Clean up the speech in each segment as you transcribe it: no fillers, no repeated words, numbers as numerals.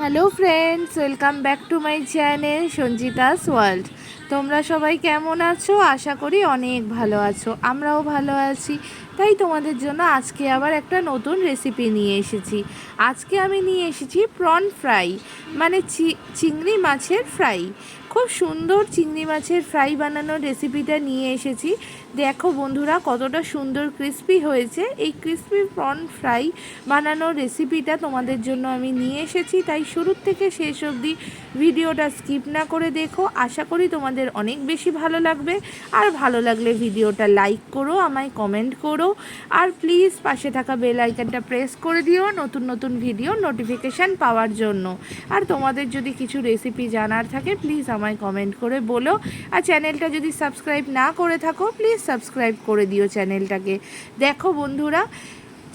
Hello friends, welcome back to my channel Sanjita's world. তোমরা সবাই কেমন আছো? আশা করি অনেক ভালো আছো। আমরাও ভালো আছি। তাই তোমাদের জন্য আজকে আবার একটা নতুন রেসিপি নিয়ে এসেছি। আজকে আমি নিয়ে এসেছি প্রন ফ্রাই, মানে চিংড়ি মাছের ফ্রাই। খুব সুন্দর চিংড়ি মাছের ফ্রাই বানানোর রেসিপিটা নিয়ে এসেছি। দেখো বন্ধুরা, কতটা সুন্দর ক্রিস্পি হয়েছে। এই ক্রিস্পি প্রন ফ্রাই বানানোর রেসিপিটা তোমাদের জন্য আমি নিয়ে এসেছি। তাই শুরুর থেকে শেষ অবধি ভিডিওটা স্কিপ না করে দেখো। আশা করি তোমাদের অনেক বেশি ভালো লাগবে। আর ভালো লাগলে ভিডিওটা লাইক করো, আমায় কমেন্ট করো, আর প্লিজ পাশে থাকা বেল আইকনটা প্রেস করে দিও নতুন নতুন ভিডিও নোটিফিকেশান পাওয়ার জন্য। আর তোমাদের যদি কিছু রেসিপি জানার থাকে প্লিজ আমায় কমেন্ট করে বলো। আর চ্যানেলটা যদি সাবস্ক্রাইব না করে থাকো প্লিজ সাবস্ক্রাইব করে দিও চ্যানেলটাকে। দেখো বন্ধুরা,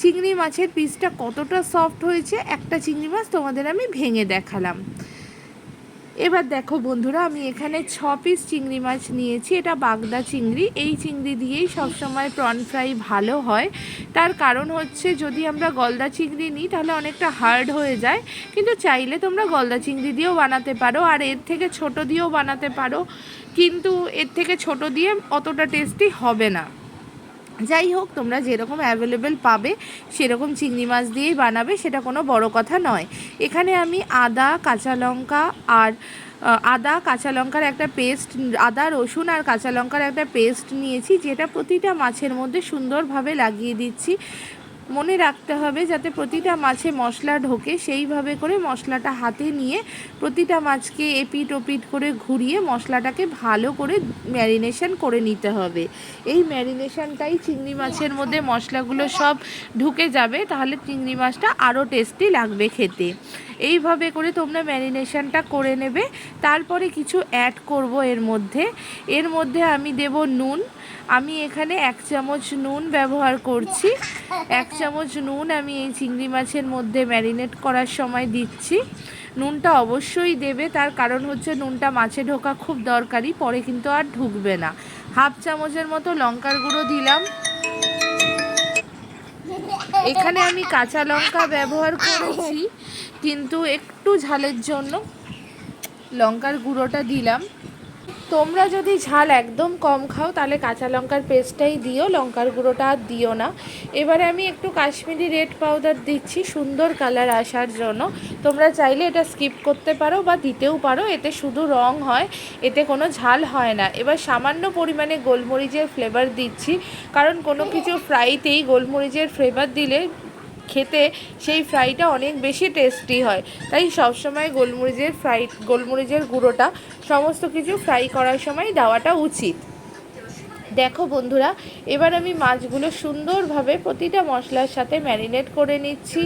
চিংড়ি মাছের পিসটা কতটা সফট হয়েছে। একটা চিংড়ি মাছ তোমাদের আমি ভেঙে দেখালাম। এবার দেখো বন্ধুরা, আমি এখানে 6 পিস চিংড়ি মাছ নিয়েছি। এটা বাগদা চিংড়ি। এই চিংড়ি দিয়েই সবসময় প্রন ফ্রাই ভালো হয়। তার কারণ হচ্ছে, যদি আমরা গলদা চিংড়ি নিই তাহলে অনেকটা হার্ড হয়ে যায়, কিন্তু চাইলে তোমরা গলদা চিংড়ি দিয়েও বানাতে পারো, আর এর থেকে ছোট দিয়েও বানাতে পারো, কিন্তু এর থেকে ছোট দিয়ে অতটা টেস্টি হবে না। যাই হোক, তোমরা যেরকম অ্যাভেলেবেল পাবে সেরকম চিংড়ি মাছ দিয়েই বানাবে, সেটা কোনো বড় কথা নয়। এখানে আমি আদা, কাঁচা লঙ্কা আর কাঁচা লঙ্কার একটা পেস্ট, আদা রসুন আর কাঁচা লঙ্কার একটা পেস্ট নিয়েছি, যেটা প্রতিটা মাছের মধ্যে সুন্দরভাবে লাগিয়ে দিচ্ছি। মনে রাখতে হবে যাতে প্রতিটা মাছে মশলা ঢোকে, সেইভাবে করে মশলাটা হাতে নিয়ে প্রতিটা মাছকে এপিট ওপিট করে ঘুরিয়ে মশলাটাকে ভালো করে ম্যারিনেশন করে নিতে হবে। এই ম্যারিনেশনটাই চিংড়ি মাছের মধ্যে মশলাগুলো সব ঢুকে যাবে, তাহলে চিংড়ি মাছটা আরও টেস্টি লাগবে খেতে। এইভাবে করে তোমরা ম্যারিনেশনটা করে নেবে। তারপরে কিছু অ্যাড করব এর মধ্যে আমি দেব নুন। আমি এখানে 1 চামচ নুন ব্যবহার করছি। 1 চামচ নুন আমি এই চিংড়ি মাছের মধ্যে ম্যারিনেট করার সময় দিচ্ছি। নুনটা অবশ্যই দেবে, তার কারণ হচ্ছে নুনটা মাছে ঢোকা খুব দরকারি, পরে কিন্তু আর ঢুকবে না। 1/2 চামচের মতো লঙ্কার গুঁড়ো দিলাম। এখানে আমি কাঁচা লঙ্কা ব্যবহার করেছি, কিন্তু একটু ঝালের জন্য লঙ্কার গুঁড়োটা দিলাম। তোমরা যদি ঝাল একদম কম খাও তাহলে কাঁচা লঙ্কার পেস্টটাই দিও, লঙ্কার গুঁড়োটা আর দিও না। এবারে আমি একটু কাশ্মীরি রেড পাউডার দিচ্ছি সুন্দর কালার আসার জন্য। তোমরা চাইলে এটা স্কিপ করতে পারো বা দিতেও পারো, এতে শুধু রং হয়, এতে কোনো ঝাল হয় না। এবার সামান্য পরিমাণে গোলমরিচের ফ্লেভার দিচ্ছি, কারণ কোনো কিছু ফ্রাইতেই গোলমরিচের ফ্লেভার দিলে খেতে সেই ফ্রাইটা অনেক বেশি টেস্টি হয়। তাই সবসময় গোলমরিচের গুঁড়োটা সমস্ত কিছু ফ্রাই করার সময় দেওয়াটা উচিত। দেখো বন্ধুরা, এবার আমি মাছগুলো সুন্দরভাবে প্রতিটা মশলার সাথে ম্যারিনেট করে নিচ্ছি,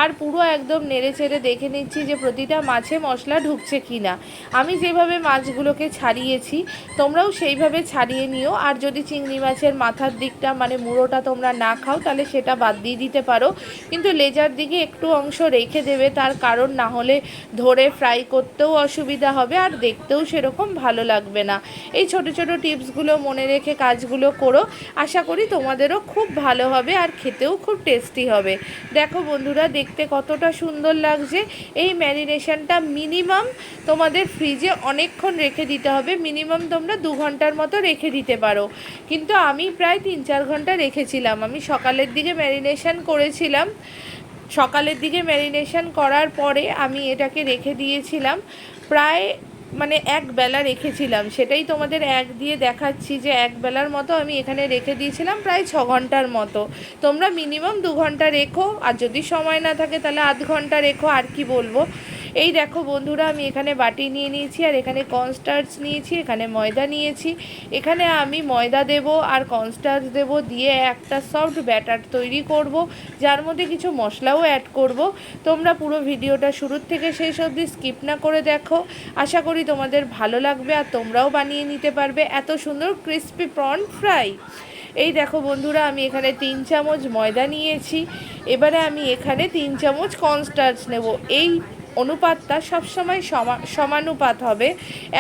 আর পুরো একদম নেড়ে চেড়ে দেখে নিচ্ছি যে প্রতিটা মাছে মশলা ঢুকছে কি না। আমি যেভাবে মাছগুলোকে ছাড়িয়েছি তোমরাও সেইভাবে ছাড়িয়ে নিও। আর যদি চিংড়ি মাছের মাথার দিকটা মানে মুড়োটা তোমরা না খাও তাহলে সেটা বাদ দিয়ে দিতে পারো, কিন্তু লেজার দিকে একটু অংশ রেখে দেবে, তার কারণ না হলে ধরে ফ্রাই করতেও অসুবিধা হবে আর দেখতেও সেরকম ভালো লাগবে না। এই ছোট ছোট টিপসগুলো মনে রেখে কাজগুলো করো, আশা করি তোমাদেরও খুব ভালো হবে আর খেতেও খুব টেস্টি হবে। দেখো বন্ধুরা, দেখতে কতটা সুন্দর লাগছে। এই ম্যারিনেশনটা মিনিমাম তোমাদের ফ্রিজে অনেকক্ষণ রেখে দিতে হবে। মিনিমাম তোমরা 2 ঘন্টার মতো রেখে দিতে পারো, কিন্তু আমি প্রায় 3-4 ঘন্টা রেখেছিলাম। আমি সকালের দিকে ম্যারিনেশন করেছিলাম, সকালের দিকে ম্যারিনেশন করার পরে আমি এটাকে রেখে দিয়েছিলাম প্রায় মানে 1 বেলা রেখেছিলাম। সেটাই তোমাদের 1 দিয়ে দেখাচ্ছি যে 1 বেলার মতো আমি এখানে রেখে দিয়েছিলাম, প্রায় 6 ঘন্টার মতো। তোমরা মিনিমাম 2 ঘন্টা রেখো, আর যদি সময় না থাকে তাহলে আধ ঘন্টা রেখো, আর কি বলবো। এই দেখো বন্ধুরা, আমি এখানে বাটি নিয়ে নিয়েছি, আর এখানে কর্নস্টার্চ নিয়েছি, এখানে ময়দা নিয়েছি। এখানে আমি ময়দা দেব আর কর্নস্টার্চ দেব, দিয়ে একটা সফট ব্যাটার তৈরি করব, যার মধ্যে কিছু মশলাও অ্যাড করব। তোমরা পুরো ভিডিওটা শুরুর থেকে শেষ অবধি স্কিপ না করে দেখো, আশা করি তোমাদের ভালো লাগবে আর তোমরাও বানিয়ে নিতে পারবে এত সুন্দর ক্রিস্পি প্রন ফ্রাই। এই দেখো বন্ধুরা, আমি এখানে 3 চামচ ময়দা নিয়েছি। এবারে আমি এখানে 3 চামচ কর্নস্টার্চ নেব। এই অনুপাতটা সবসময় সমানুপাত হবে।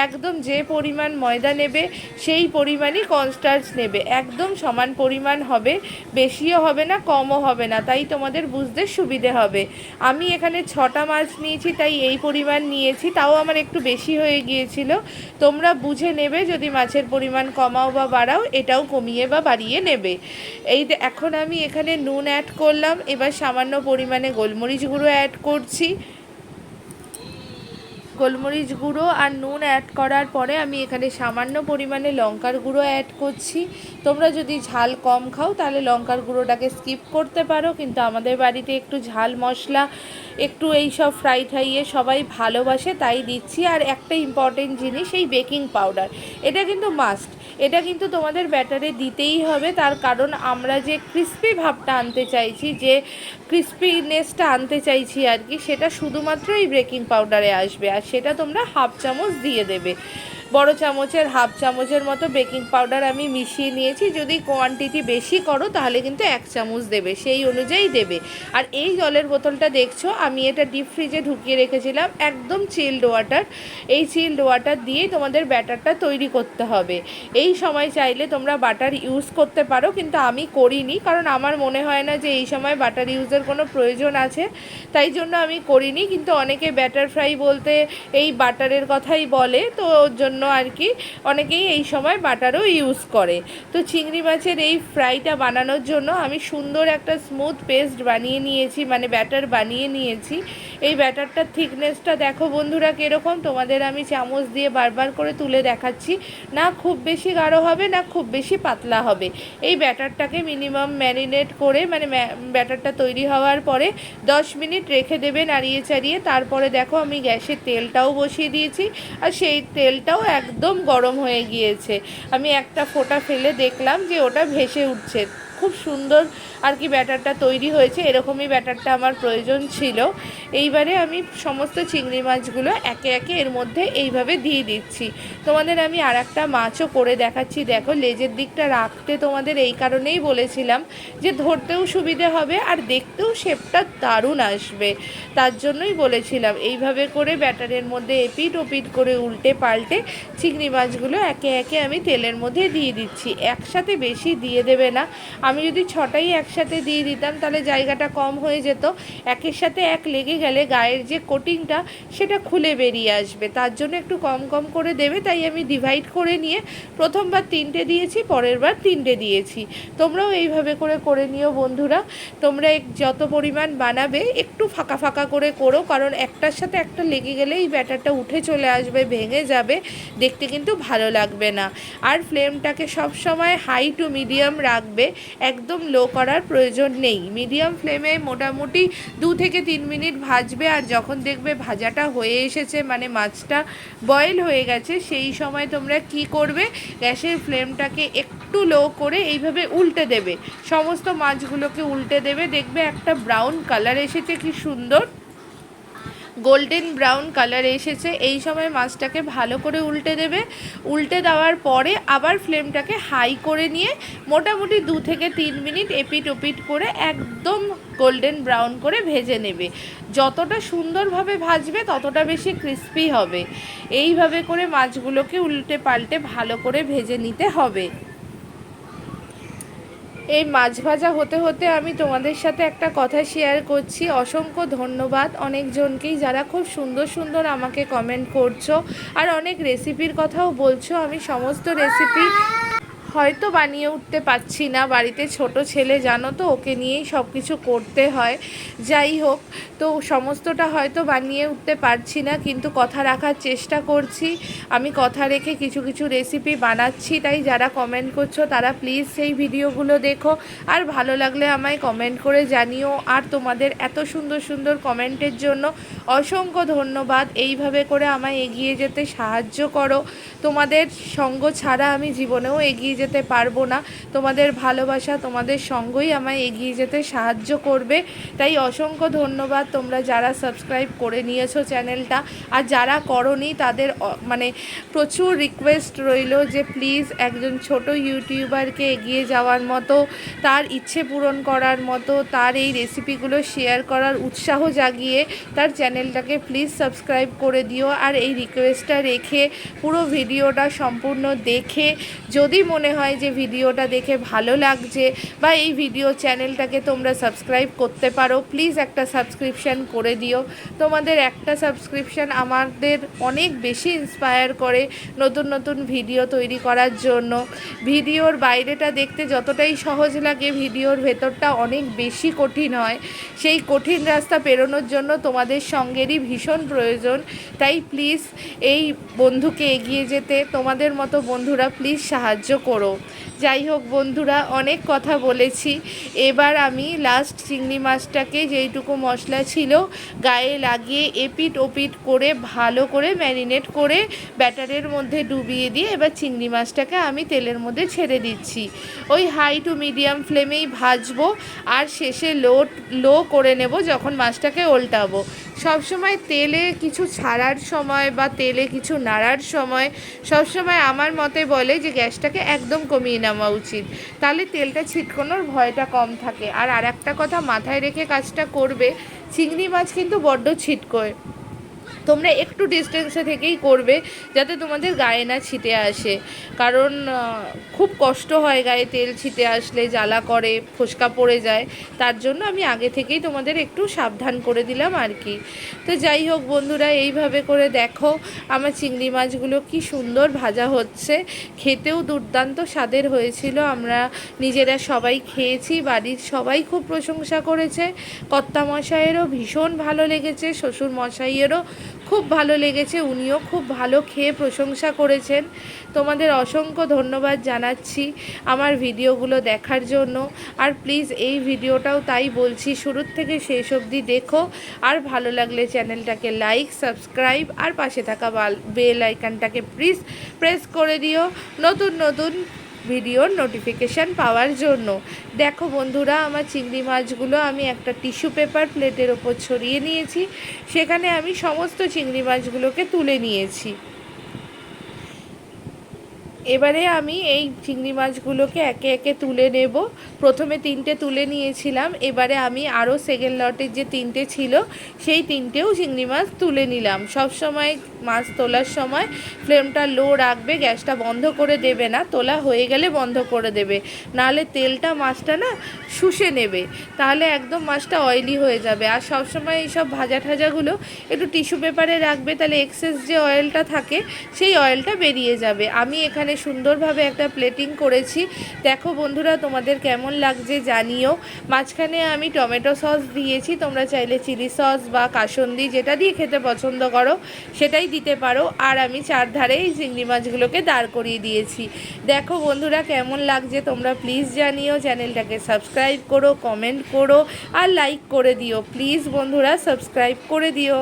একদম যে পরিমাণ ময়দা নেবে সেই পরিমাণই কর্নস্টার্চ নেবে, একদম সমান পরিমাণ হবে, বেশিও হবে না কমও হবে না, তাই তোমাদের বুঝতে সুবিধে হবে। আমি এখানে 6টা মাছ নিয়েছি, তাই এই পরিমাণ নিয়েছি, তাও আমার একটু বেশি হয়ে গিয়েছিল। তোমরা বুঝে নেবে, যদি মাছের পরিমাণ কমাও বা বাড়াও, এটাও কমিয়ে বা বাড়িয়ে নেবে। এখন আমি এখানে নুন অ্যাড করলাম, এবার সামান্য পরিমাণে গোলমরিচ গুঁড়ো অ্যাড করছি। গোলমরিচ গুঁড়ো আর নুন অ্যাড করার পরে আমি এখানে সামান্য পরিমাণে লঙ্কার গুঁড়ো অ্যাড করছি। তোমরা যদি ঝাল কম খাও তাহলে লঙ্কার গুঁড়োটাকে স্কিপ করতে পারো, কিন্তু আমাদের বাড়িতে একটু ঝাল মশলা, একটু এই সব ফ্রাই ঠাইয়ে সবাই ভালোবাসে, তাই দিচ্ছি। আর একটা ইম্পর্টেন্ট জিনিস, এই বেকিং পাউডার, এটা কিন্তু মাস্ট, এটা কিন্তু তোমাদের ব্যাটারে দিতেই হবে। তার কারণ আমরা যে ক্রিস্পি ভাবটা আনতে চাইছি, যে ক্রিস্পিনেসটা আনতে চাইছি আর কি, সেটা শুধুমাত্র এই বেকিং পাউডারে আসবে। আর সেটা তোমরা হাফ চামচ দিয়ে দেবে, বড় চামচের হাফ চামচের মতো বেকিং পাউডার আমি মিশিয়ে নিয়েছি। যদি কোয়ান্টিটি বেশি করো তাহলে কিন্তু 1 চামচ দেবে, সেই অনুযায়ী দেবে। আর এই জলের বোতলটা দেখছো, আমি এটা ডিপ ফ্রিজে ঢুকিয়ে রেখেছিলাম, একদম চিলড ওয়াটার। এই চিলড ওয়াটার দিয়েই তোমাদের ব্যাটারটা তৈরি করতে হবে। এই সময় চাইলে তোমরা বাটার ইউজ করতে পারো, কিন্তু আমি করিনি, কারণ আমার মনে হয় না যে এই সময় বাটার ইউজের কোনো প্রয়োজন আছে, তাই জন্য আমি করিনি। কিন্তু অনেকে ব্যাটার ফ্রাই বলতে এই বাটারের কথাই বলে, তো ওর জন্য আর কি অনেকেই এই সময় বাটারও ইউজ করে। তো চিংড়ি মাছের এই ফ্রাইটা বানানোর জন্য আমি সুন্দর একটা স্মুথ পেস্ট বানিয়ে নিয়েছি, মানে ব্যাটার বানিয়ে নিয়েছি। এই ব্যাটারটার থিকনেসটা দেখো বন্ধুরা কীরকম, তোমাদের আমি চামচ দিয়ে বারবার করে তুলে দেখাচ্ছি। না খুব বেশি গাঢ় হবে, না খুব বেশি পাতলা হবে। এই ব্যাটারটাকে মিনিমাম ম্যারিনেট করে, মানে ব্যাটারটা তৈরি হওয়ার পরে 10 মিনিট রেখে দেবে নাড়িয়ে চাড়িয়ে। তারপরে দেখো আমি গ্যাসে তেলটাও বসিয়ে দিয়েছি, আর সেই তেলটাও একদম গরম হয়ে গিয়েছে। আমি একটা ফোঁটা ফেলে দেখলাম যে ওটা ভেসে উঠছে। খুব সুন্দর আর কি ব্যাটারটা তৈরি হয়েছে, এরকমই ব্যাটারটা আমার প্রয়োজন ছিল। এইবারে আমি সমস্ত চিংড়ি মাছগুলো একে একে এর মধ্যে এইভাবে দিয়ে দিচ্ছি। তোমাদের আমি আর একটা মাছও করে দেখাচ্ছি। দেখো, লেজের দিকটা রাখতে তোমাদের এই কারণেই বলেছিলাম যে ধরতেও সুবিধে হবে আর দেখতেও শেপটা দারুণ আসবে, তার জন্যই বলেছিলাম। এইভাবে করে ব্যাটারের মধ্যে এপিট ওপিট করে উল্টে পাল্টে চিংড়ি মাছগুলো একে একে আমি তেলের মধ্যে দিয়ে দিচ্ছি। একসাথে বেশি দিয়ে দেবে না, আমি যদি 6টাই একসাথে দিয়ে দিতাম তাহলে জায়গাটা কম হয়ে যেত, একের সাথে এক লেগে গেলে গায়ের যে কোটিংটা সেটা খুলে বেরিয়ে আসবে, তার জন্য একটু কম কম করে দেবে। তাই আমি ডিভাইড করে নিয়ে প্রথমবার 3টে দিয়েছি, পরের বার 3টে দিয়েছি। তোমরাও এইভাবে করে নিও বন্ধুরা। তোমরা যত পরিমাণ বানাবে একটু ফাঁকা ফাঁকা করে করো, কারণ একটার সাথে একটা লেগে গেলে এই ব্যাটারটা উঠে চলে আসবে, ভেঙে যাবে, দেখতে কিন্তু ভালো লাগবে না। আর ফ্লেমটাকে সব সময় হাই টু মিডিয়াম রাখবে, একদম লো করার প্রয়োজন নেই। মিডিয়াম ফ্লেমে মোটামুটি 2 থেকে 3 মিনিট ভাজবে। আর যখন দেখবে ভাজাটা হয়ে এসেছে, মানে মাছটা বয়েল হয়ে গেছে, সেই সময় তোমরা কি করবে, গ্যাসের ফ্লেমটাকে একটু লো করে এইভাবে উল্টে দেবে, সমস্ত মাছগুলোকে উল্টে দেবে। দেখবে একটা ব্রাউন কালার এসেছে, কি সুন্দর গোল্ডেন ব্রাউন কালার এসেছে। এই সময় মাছটাকে ভালো করে উল্টে দেবে। উল্টে দেওয়ার পরে আবার ফ্লেমটাকে হাই করে নিয়ে মোটামুটি 2 থেকে 3 মিনিট এপিট ওপিট করে একদম গোল্ডেন ব্রাউন করে ভেজে নেবে। যতটা সুন্দরভাবে ভাজবে ততটা বেশি ক্রিস্পি হবে। এইভাবে করে মাছগুলোকে উল্টে পাল্টে ভালো করে ভেজে নিতে হবে। এই মাছ ভাজা হতে হতে আমি তোমাদের সাথে একটা কথা শেয়ার করছি। অসংখ্য ধন্যবাদ অনেকজনকেই, যারা খুব সুন্দর সুন্দর আমাকে কমেন্ট করছো আর অনেক রেসিপির কথাও বলছো। আমি সমস্ত রেসিপি হয়তো বানিয়ে উঠতে পারছি না, বাড়িতে ছোট ছেলে জানো তো, ওকে নিয়েই সব কিছু করতে হয়। যাই হোক, তো সমস্তটা হয়তো বানিয়ে উঠতে পারছি না, কিন্তু কথা রাখার চেষ্টা করছি। আমি কথা রেখে কিছু কিছু রেসিপি বানাচ্ছি, তাই যারা কমেন্ট করছো তারা প্লিজ সেই ভিডিওগুলো দেখো, আর ভালো লাগলে আমায় কমেন্ট করে জানিও। আর তোমাদের এত সুন্দর সুন্দর কমেন্টের জন্য অসংখ্য ধন্যবাদ। এইভাবে করে আমায় এগিয়ে যেতে সাহায্য করো। তোমাদের সঙ্গ ছাড়া আমি জীবনেও এগিয়ে যেতে পারবো না। তোমাদের ভালোবাসা, তোমাদের সঙ্গই আমায় এগিয়ে যেতে সাহায্য করবে। তাই অসংখ্য ধন্যবাদ তোমরা যারা সাবস্ক্রাইব করে নিয়েছো চ্যানেলটা, আর যারা করোনি তাদের মানে প্রচুর রিকোয়েস্ট রইল যে প্লিজ একজন ছোট ইউটিউবারকে এগিয়ে যাওয়ার মতো, তার ইচ্ছে পূরণ করার মতো, তার এই রেসিপিগুলো শেয়ার করার উৎসাহ জাগিয়ে তার চ্যানেলটাকে প্লিজ সাবস্ক্রাইব করে দিও। আর এই রিকোয়েস্টটা রেখে পুরো ভিডিওটা সম্পূর্ণ দেখে যদি মনে হয় যে ভিডিওটা দেখে ভালো লাগছে বা এই ভিডিও চ্যানেলটাকে তোমরা সাবস্ক্রাইব করতে পারো, প্লিজ একটা সাবস্ক্রিপশান করে দিও। তোমাদের একটা সাবস্ক্রিপশান আমাদের অনেক বেশি ইন্সপায়ার করে নতুন নতুন ভিডিও তৈরি করার জন্য। ভিডিওর বাইরেটা দেখতে যতটাই সহজ লাগে, ভিডিওর ভেতরটা অনেক বেশি কঠিন হয়। সেই কঠিন রাস্তা পেরোনোর জন্য তোমাদের সঙ্গেরই ভীষণ প্রয়োজন। তাই প্লিজ এই বন্ধুকে এগিয়ে যেতে তোমাদের মতো বন্ধুরা প্লিজ সাহায্য করো। যাই হোক বন্ধুরা, অনেক কথা বলেছি। এবার আমি লাস্ট চিংড়ি মাছটাকে যেইটুকু মশলা ছিল গায়ে লাগিয়ে এপিট ওপিট করে ভালো করে ম্যারিনেট করে ব্যাটারের মধ্যে ডুবিয়ে দিয়ে এবার চিংড়ি মাছটাকে আমি তেলের মধ্যে ছেড়ে দিচ্ছি। ওই হাই টু মিডিয়াম ফ্লেমেই ভাজবো, আর শেষে লো করে নেব যখন মাছটাকে উল্টাবো। সবসময় তেলে কিছু ছাড়ার সময় বা তেলে কিছু নাড়ার সময় সবসময় আমার মতে বলে যে গ্যাসটাকে একদম কমিয়ে নেওয়া উচিত, তাহলে তেলটা ছিটকানোর ভয়টা কম থাকে। আর একটা কথা মাথায় রেখে কাজটা করবে, চিংড়ি মাছ কিন্তু বড্ড ছিটকোয়। তোমরা একটু ডিস্টেন্সে থেকেই করবে যাতে তোমাদের গায়ে না ছিটে আসে, কারণ খুব কষ্ট হয় গায়ে তেল ছিটে আসলে, জ্বালা করে, ফোসকা পড়ে যায়। তার জন্য আমি আগে থেকেই তোমাদের একটু সাবধান করে দিলাম আর কি। তো যাই হোক বন্ধুরা, এইভাবে করে দেখো আমার চিংড়ি মাছগুলো কি সুন্দর ভাজা হচ্ছে, খেতেও দুর্দান্ত স্বাদের হয়েছিল। আমরা নিজেরা সবাই খেয়েছি, বাড়ির সবাই খুব প্রশংসা করেছে। কর্তামশাইয়েরও ভীষণ ভালো লেগেছে, শ্বশুর মশাইয়েরও খুব ভালো লেগেছে, উনিও খুব ভালো খেয়ে প্রশংসা করেছেন। তোমাদের অসংখ্য ধন্যবাদ জানাচ্ছি আমার ভিডিওগুলো দেখার জন্য। আর প্লিজ এই ভিডিওটাও তাই বলছি, শুরুর থেকে শেষ অবধি দেখো। আর ভালো লাগলে চ্যানেলটাকে লাইক, সাবস্ক্রাইব আর পাশে থাকা বেল আইকনটাকে প্লিজ প্রেস করে দিও নতুন নতুন ভিডিওর নোটিফিকেশান পাওয়ার জন্য। দেখো বন্ধুরা, আমার চিংড়ি মাছগুলো আমি একটা টিস্যু পেপার প্লেটের ওপর ছড়িয়ে নিয়েছি, সেখানে আমি সমস্ত চিংড়ি মাছগুলোকে তুলে নিয়েছি। এবারে আমি এই চিংড়ি মাছগুলোকে একে একে তুলে নেব। প্রথমে 3টে তুলে নিয়েছিলাম, এবারে আমি আরও সেকেন্ড লটের যে 3টে ছিল সেই 3টেও চিংড়ি মাছ তুলে নিলাম। সব সময় মাছ তোলার সময় ফ্লেমটা লো রাখবে, গ্যাসটা বন্ধ করে দেবে না, তোলা হয়ে গেলে বন্ধ করে দেবে, নাহলে তেলটা মাছটা না শুষে নেবে, তাহলে একদম মাছটা অয়েলি হয়ে যাবে। আর সব সময় এইসব ভাজা ঠাজাগুলো একটু টিস্যু পেপারে রাখবে, তাহলে এক্সেস যে অয়েলটা থাকে সেই অয়েলটা বেরিয়ে যাবে। আমি এখানে সুন্দরভাবে একটা প্লেটিং করেছি, দেখো বন্ধুরা তোমাদের কেমন লাগছে জানিও। মাঝখানে আমি টমেটো সস দিয়েছি, তোমরা চাইলে চিলি সস বা কাসুন্দি যেটা দিয়ে খেতে পছন্দ করো সেটাই দিতে পারো। আর আমি চারধারে এই চিংড়ি মাছগুলোকে দাঁড় করিয়ে দিয়েছি। দেখো বন্ধুরা কেমন লাগছে তোমরা প্লিজ জানিও। চ্যানেলটাকে সাবস্ক্রাইব করো, কমেন্ট করো আর লাইক করে দিও। প্লিজ বন্ধুরা সাবস্ক্রাইব করে দিও।